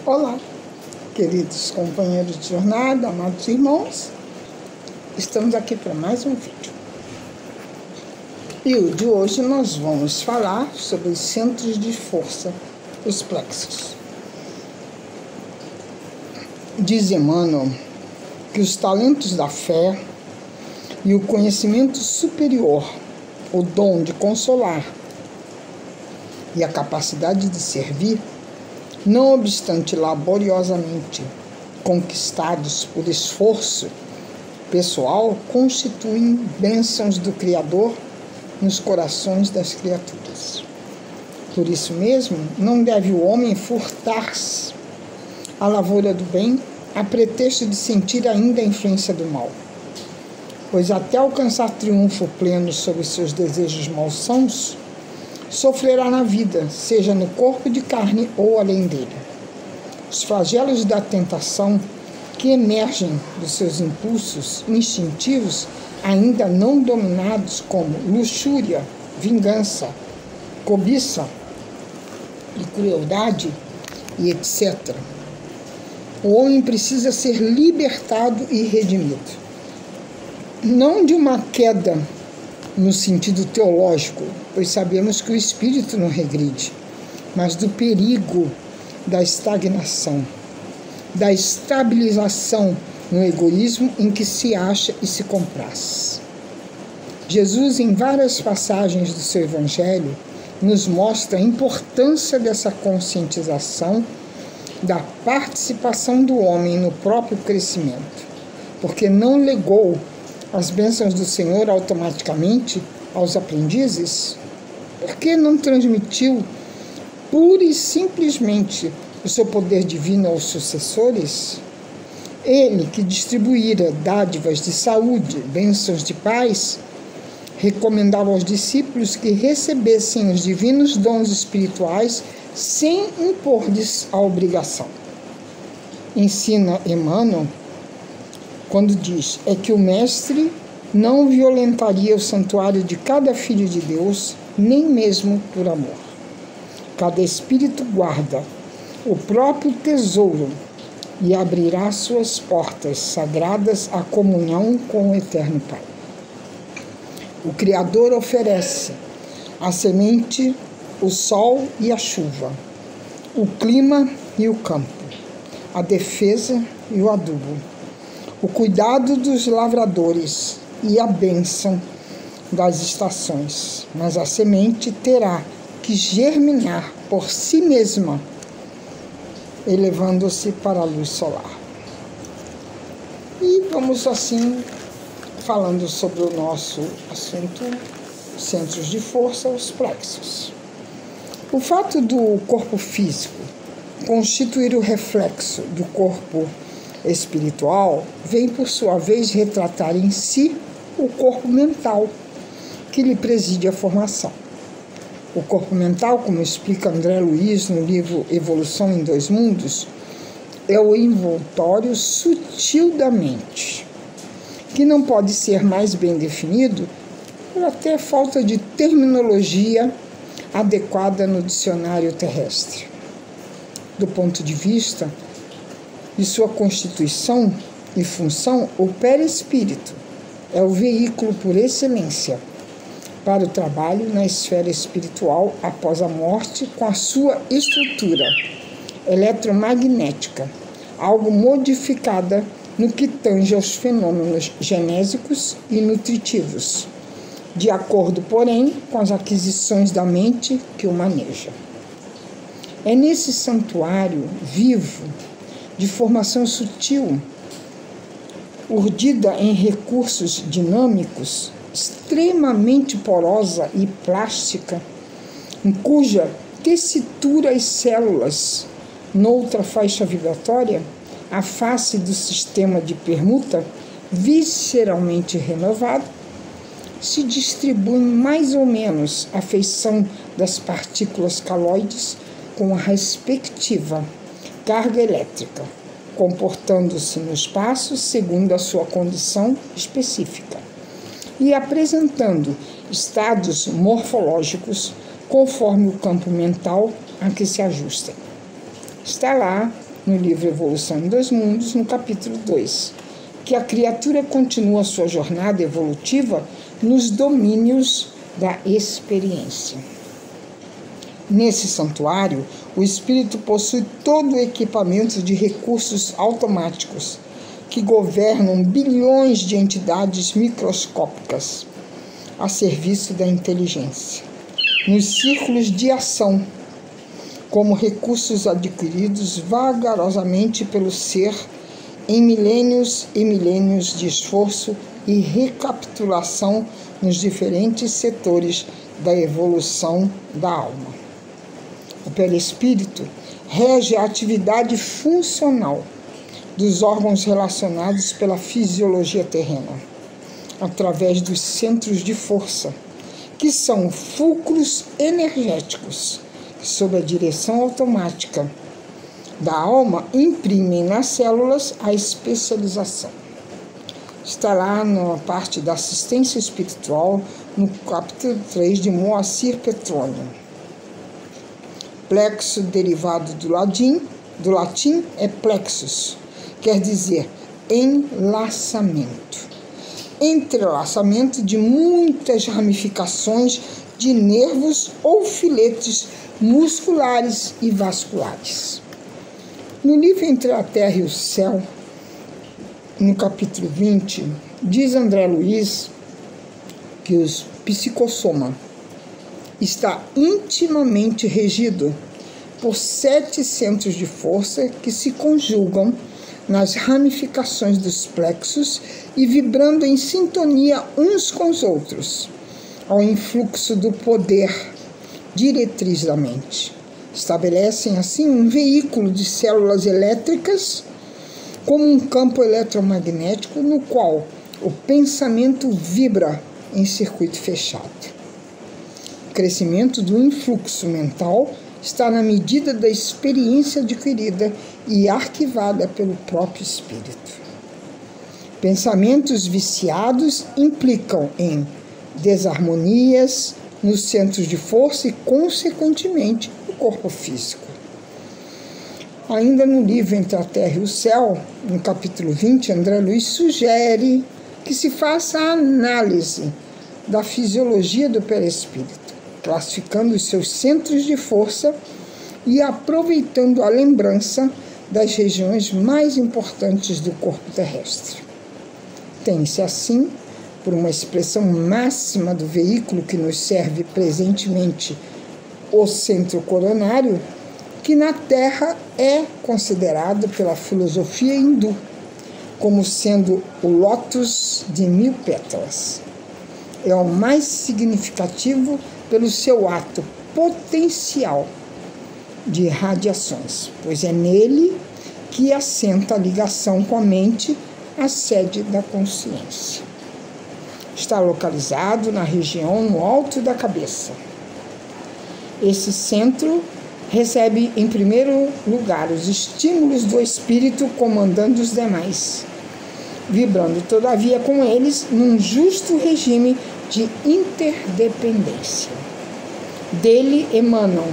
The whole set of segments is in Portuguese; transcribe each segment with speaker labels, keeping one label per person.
Speaker 1: Olá, queridos companheiros de jornada, amados irmãos, estamos aqui para mais um vídeo. E o de hoje nós vamos falar sobre os centros de força, os plexos. Diz Emmanuel que os talentos da fé e o conhecimento superior, o dom de consolar e a capacidade de servir, não obstante laboriosamente conquistados por esforço pessoal, constituem bênçãos do Criador nos corações das criaturas. Por isso mesmo, não deve o homem furtar-se à lavoura do bem a pretexto de sentir ainda a influência do mal, pois até alcançar triunfo pleno sobre seus desejos malsãos, sofrerá na vida, seja no corpo de carne ou além dele. Os flagelos da tentação que emergem dos seus impulsos instintivos, ainda não dominados, como luxúria, vingança, cobiça e crueldade, e etc. O homem precisa ser libertado e redimido. Não de uma queda no sentido teológico, pois sabemos que o espírito não regride, mas do perigo da estagnação, da estabilização no egoísmo em que se acha e se compraz. Jesus, em várias passagens do seu Evangelho, nos mostra a importância dessa conscientização da participação do homem no próprio crescimento, porque não legou as bênçãos do Senhor automaticamente aos aprendizes? Por que não transmitiu pura e simplesmente o seu poder divino aos sucessores? Ele, que distribuíra dádivas de saúde, bênçãos de paz, recomendava aos discípulos que recebessem os divinos dons espirituais sem impor-lhes a obrigação. Ensina Emmanuel quando diz que o mestre não violentaria o santuário de cada filho de Deus, nem mesmo por amor. Cada espírito guarda o próprio tesouro e abrirá suas portas sagradas à comunhão com o Eterno Pai. O Criador oferece a semente, o sol e a chuva, o clima e o campo, a defesa e o adubo, o cuidado dos lavradores e a bênção das estações, mas a semente terá que germinar por si mesma, elevando-se para a luz solar. E vamos assim, falando sobre o nosso assunto, centros de força, os plexos. O fato do corpo físico constituir o reflexo do corpo espiritual vem, por sua vez, retratar em si o corpo mental, que lhe preside a formação. O corpo mental, como explica André Luiz no livro Evolução em Dois Mundos, é o envoltório sutil da mente, que não pode ser mais bem definido por até falta de terminologia adequada no dicionário terrestre. Do ponto de vista de sua constituição e função, o perispírito é o veículo por excelência para o trabalho na esfera espiritual após a morte, com a sua estrutura eletromagnética, algo modificada no que tange aos fenômenos genésicos e nutritivos, de acordo, porém, com as aquisições da mente que o maneja. É nesse santuário vivo, de formação sutil, urdida em recursos dinâmicos, extremamente porosa e plástica, em cuja tessitura e células, noutra faixa vibratória, a face do sistema de permuta, visceralmente renovado, se distribui mais ou menos a feição das partículas caloides com a respectiva carga elétrica, comportando-se no espaço segundo a sua condição específica e apresentando estados morfológicos conforme o campo mental a que se ajustem. Está lá no livro Evolução em Dois Mundos, no capítulo 2, que a criatura continua sua jornada evolutiva nos domínios da experiência. Nesse santuário, o espírito possui todo o equipamento de recursos automáticos que governam bilhões de entidades microscópicas a serviço da inteligência, nos círculos de ação, como recursos adquiridos vagarosamente pelo ser em milênios e milênios de esforço e recapitulação nos diferentes setores da evolução da alma. O perispírito rege a atividade funcional dos órgãos relacionados pela fisiologia terrena, através dos centros de força, que são fulcros energéticos, que, sob a direção automática da alma, imprimem nas células a especialização. Está lá na parte da assistência espiritual, no capítulo 3 de Moacir Petrônio. Plexo, derivado do latim, é plexus, quer dizer enlaçamento. Entrelaçamento de muitas ramificações de nervos ou filetes musculares e vasculares. No livro Entre a Terra e o Céu, no capítulo 20, diz André Luiz que o psicossoma está intimamente regido por 7 centros de força que se conjugam nas ramificações dos plexos e vibrando em sintonia uns com os outros, ao influxo do poder diretriz da mente. Estabelecem, assim, um veículo de células elétricas como um campo eletromagnético no qual o pensamento vibra em circuito fechado. O crescimento do influxo mental está na medida da experiência adquirida e arquivada pelo próprio espírito. Pensamentos viciados implicam em desarmonias nos centros de força e, consequentemente, no corpo físico. Ainda no livro Entre a Terra e o Céu, no capítulo 20, André Luiz sugere que se faça a análise da fisiologia do perispírito, classificando os seus centros de força e aproveitando a lembrança das regiões mais importantes do corpo terrestre. Tem-se, assim, por uma expressão máxima do veículo que nos serve presentemente, o centro coronário, que na Terra é considerado pela filosofia hindu como sendo o lótus de 1000 pétalas. É o mais significativo pelo seu ato potencial de radiações, pois é nele que assenta a ligação com a mente, a sede da consciência. Está localizado na região no alto da cabeça. Esse centro recebe, em primeiro lugar, os estímulos do espírito comandando os demais, vibrando, todavia, com eles num justo regime de interdependência. Dele emanam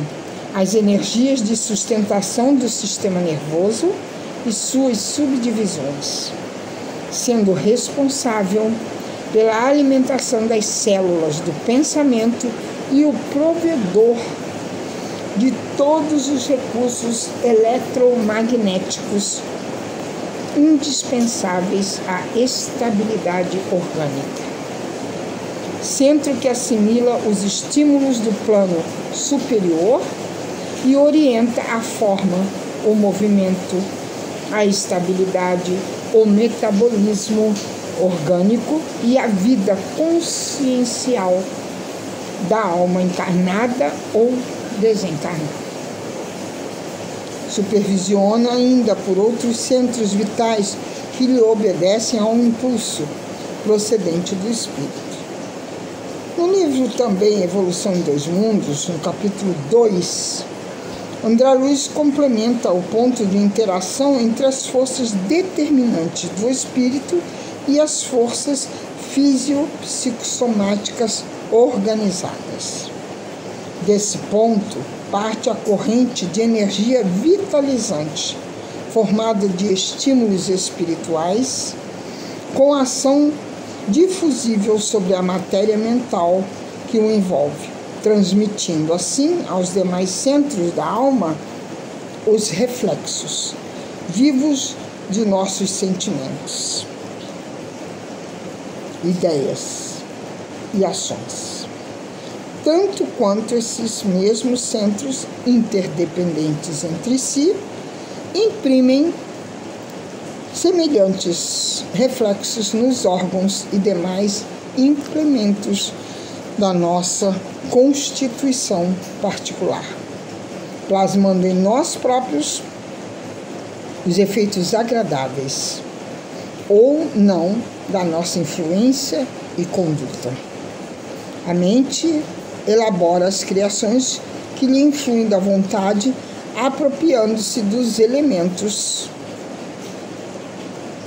Speaker 1: as energias de sustentação do sistema nervoso e suas subdivisões, sendo responsável pela alimentação das células do pensamento e o provedor de todos os recursos eletromagnéticos indispensáveis à estabilidade orgânica. Centro que assimila os estímulos do plano superior e orienta a forma, o movimento, a estabilidade, o metabolismo orgânico e a vida consciencial da alma encarnada ou desencarnada. Supervisiona ainda por outros centros vitais que lhe obedecem a um impulso procedente do espírito. No livro também Evolução em Dois Mundos, no capítulo 2, André Luiz complementa o ponto de interação entre as forças determinantes do espírito e as forças fisiopsicossomáticas organizadas. Desse ponto parte a corrente de energia vitalizante, formada de estímulos espirituais, com ação difusível sobre a matéria mental que o envolve, transmitindo assim aos demais centros da alma os reflexos vivos de nossos sentimentos, ideias e ações, tanto quanto esses mesmos centros, interdependentes entre si, imprimem semelhantes reflexos nos órgãos e demais implementos da nossa constituição particular, plasmando em nós próprios os efeitos agradáveis ou não da nossa influência e conduta. A mente elabora as criações que lhe influem da vontade, apropriando-se dos elementos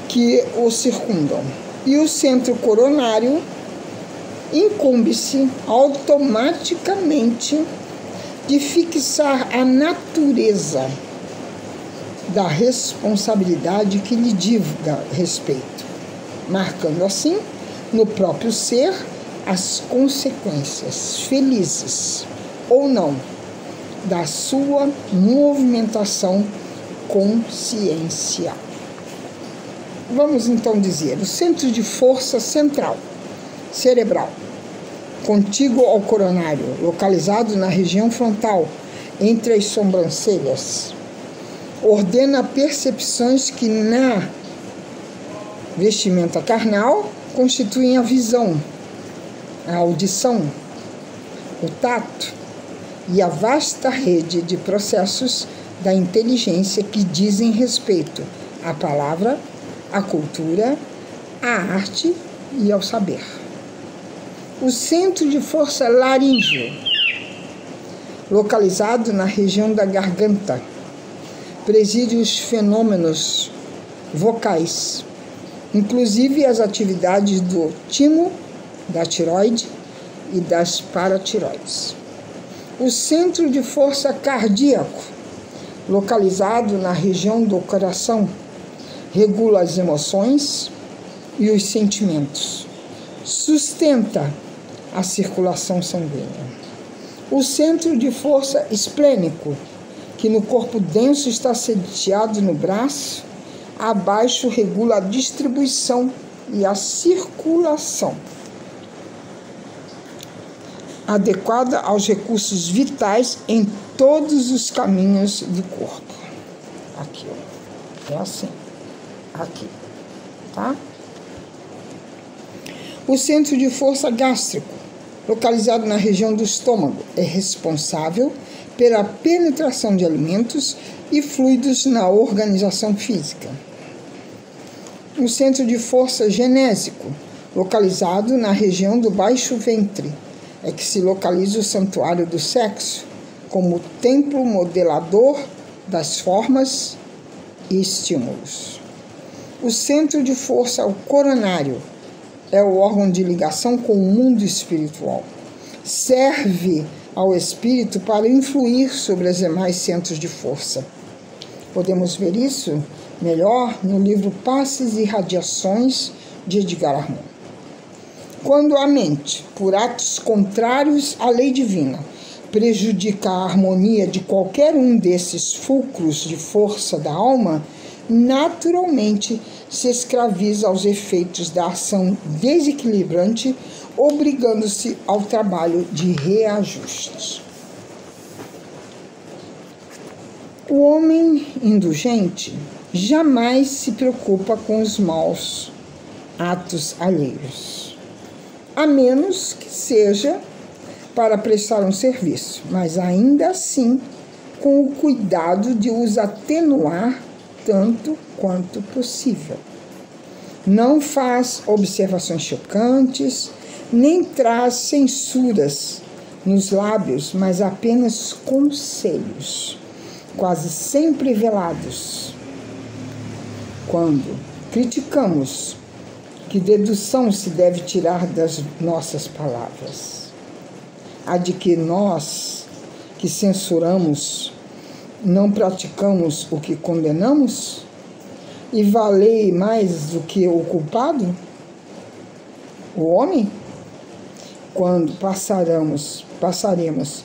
Speaker 1: que o circundam. E o centro coronário incumbe-se automaticamente de fixar a natureza da responsabilidade que lhe diga respeito, marcando assim no próprio ser as consequências felizes ou não da sua movimentação consciencial. Vamos então dizer, o centro de força central, cerebral, contíguo ao coronário, localizado na região frontal, entre as sobrancelhas, ordena percepções que na vestimenta carnal constituem a visão, a audição, o tato e a vasta rede de processos da inteligência que dizem respeito à palavra, à cultura, à arte e ao saber. O centro de força laríngeo, localizado na região da garganta, preside os fenômenos vocais, inclusive as atividades do timo, da tiroide e das paratiroides. O centro de força cardíaco, localizado na região do coração, regula as emoções e os sentimentos, sustenta a circulação sanguínea. O centro de força esplênico, que no corpo denso está sediado no braço, abaixo regula a distribuição e a circulação adequada aos recursos vitais em todos os caminhos do corpo. Aqui, ó. É assim. Aqui, tá? O centro de força gástrico, localizado na região do estômago, é responsável pela penetração de alimentos e fluidos na organização física. O centro de força genésico, localizado na região do baixo ventre, é que se localiza o santuário do sexo, como templo modelador das formas e estímulos. O centro de força coronário é o órgão de ligação com o mundo espiritual. Serve ao espírito para influir sobre os demais centros de força. Podemos ver isso melhor no livro Passes e Radiações, de Edgar Armand. Quando a mente, por atos contrários à lei divina, prejudica a harmonia de qualquer um desses fulcros de força da alma, naturalmente se escraviza aos efeitos da ação desequilibrante, obrigando-se ao trabalho de reajuste. O homem indulgente jamais se preocupa com os maus atos alheios, a menos que seja para prestar um serviço, mas ainda assim com o cuidado de os atenuar tanto quanto possível. Não faz observações chocantes, nem traz censuras nos lábios, mas apenas conselhos, quase sempre velados. Quando criticamos, que dedução se deve tirar das nossas palavras? A de que nós, que censuramos, não praticamos o que condenamos? E valei mais do que o culpado? O homem? Quando passaremos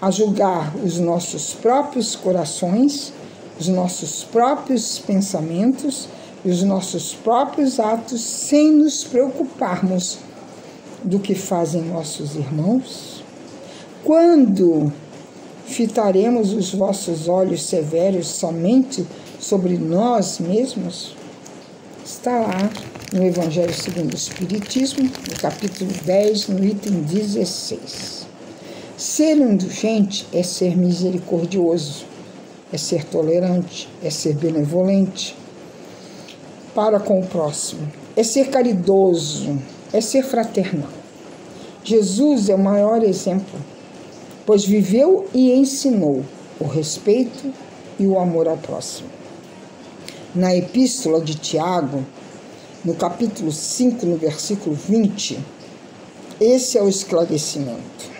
Speaker 1: a julgar os nossos próprios corações, os nossos próprios pensamentos e os nossos próprios atos, sem nos preocuparmos do que fazem nossos irmãos? Quando fitaremos os vossos olhos severos somente sobre nós mesmos? Está lá no Evangelho segundo o Espiritismo, no capítulo 10, no item 16. Ser indulgente é ser misericordioso, é ser tolerante, é ser benevolente para com o próximo, é ser caridoso, é ser fraternal. Jesus é o maior exemplo, pois viveu e ensinou o respeito e o amor ao próximo. Na Epístola de Tiago, no capítulo 5, no versículo 20, esse é o esclarecimento.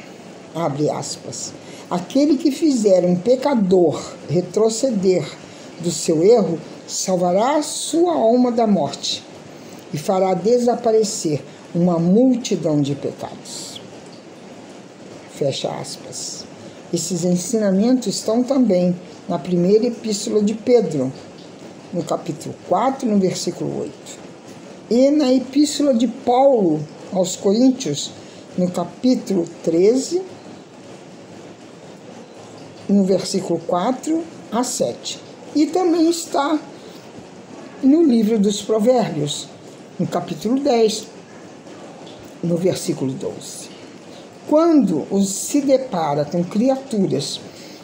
Speaker 1: Abre aspas. Aquele que fizer um pecador retroceder do seu erro, salvará a sua alma da morte e fará desaparecer uma multidão de pecados. Fecha aspas. Esses ensinamentos estão também na primeira epístola de Pedro, no capítulo 4, no versículo 8. E na epístola de Paulo aos Coríntios, no capítulo 13, no versículo 4 a 7. E também está no livro dos Provérbios, no capítulo 10, no versículo 12. Quando se depara com criaturas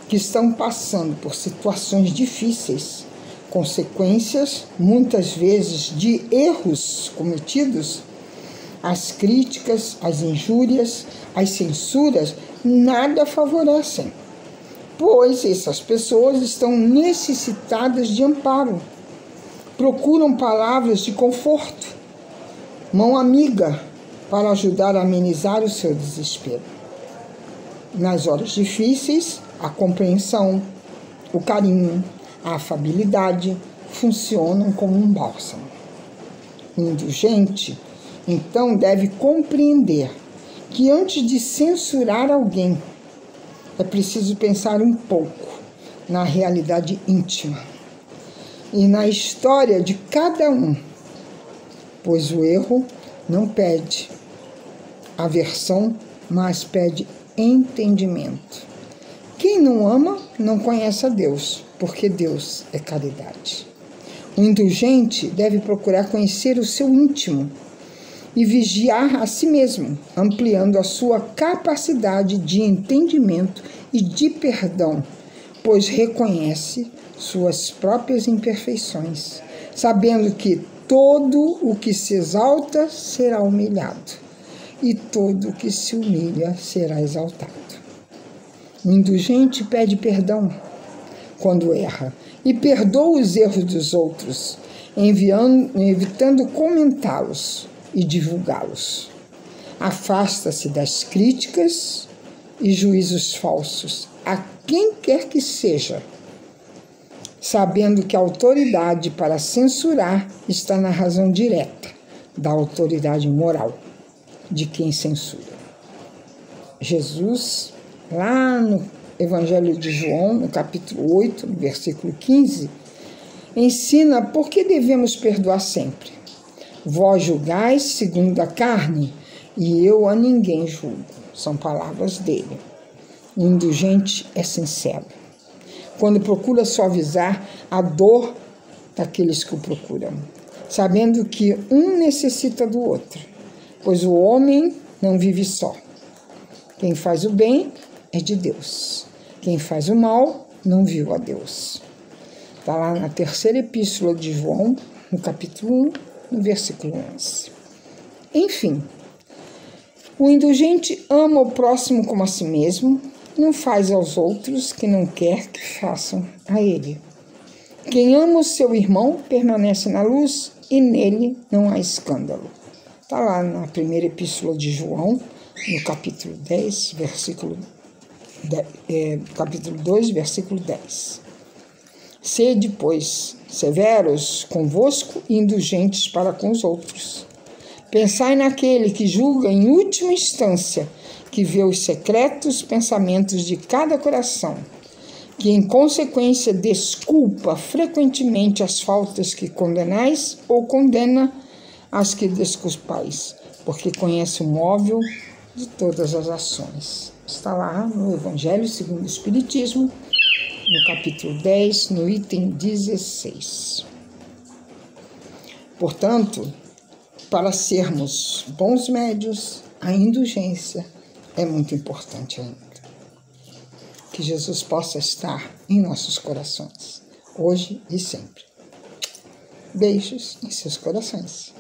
Speaker 1: que estão passando por situações difíceis, consequências, muitas vezes, de erros cometidos, as críticas, as injúrias, as censuras nada favorecem, pois essas pessoas estão necessitadas de amparo, procuram palavras de conforto, mão amiga para ajudar a amenizar o seu desespero. Nas horas difíceis, a compreensão, o carinho, a afabilidade funcionam como um bálsamo. O indulgente, então, deve compreender que antes de censurar alguém, é preciso pensar um pouco na realidade íntima e na história de cada um, pois o erro não pede aversão, mas pede entendimento. Quem não ama não conhece a Deus, porque Deus é caridade. O indulgente deve procurar conhecer o seu íntimo e vigiar a si mesmo, ampliando a sua capacidade de entendimento e de perdão, pois reconhece suas próprias imperfeições, sabendo que todo o que se exalta será humilhado, e todo o que se humilha será exaltado. O indulgente pede perdão quando erra e perdoa os erros dos outros, evitando comentá-los e divulgá-los. Afasta-se das críticas e juízos falsos a quem quer que seja, sabendo que a autoridade para censurar está na razão direta da autoridade moral de quem censura. Jesus, lá no Evangelho de João, no capítulo 8, no versículo 15, ensina por que devemos perdoar sempre. Vós julgais segundo a carne, e eu a ninguém julgo. São palavras dele. O indulgente é sincero, quando procura suavizar a dor daqueles que o procuram, sabendo que um necessita do outro, pois o homem não vive só. Quem faz o bem é de Deus. Quem faz o mal não viu a Deus. Está lá na terceira epístola de João, no capítulo 1, no versículo 11. Enfim, o indulgente ama o próximo como a si mesmo, não faz aos outros que não quer que façam a ele. Quem ama o seu irmão permanece na luz e nele não há escândalo. Está lá na primeira epístola de João, no capítulo 10, capítulo 2, versículo 10. Sede, pois, severos convosco e indulgentes para com os outros. Pensai naquele que julga em última instância, que vê os secretos pensamentos de cada coração, que em consequência desculpa frequentemente as faltas que condenais ou condena as que desculpais, porque conhece o móvel de todas as ações. Está lá no Evangelho segundo o Espiritismo, no capítulo 10, no item 16. Portanto, para sermos bons médios, a indulgência é muito importante ainda. Que Jesus possa estar em nossos corações, hoje e sempre. Beijos em seus corações.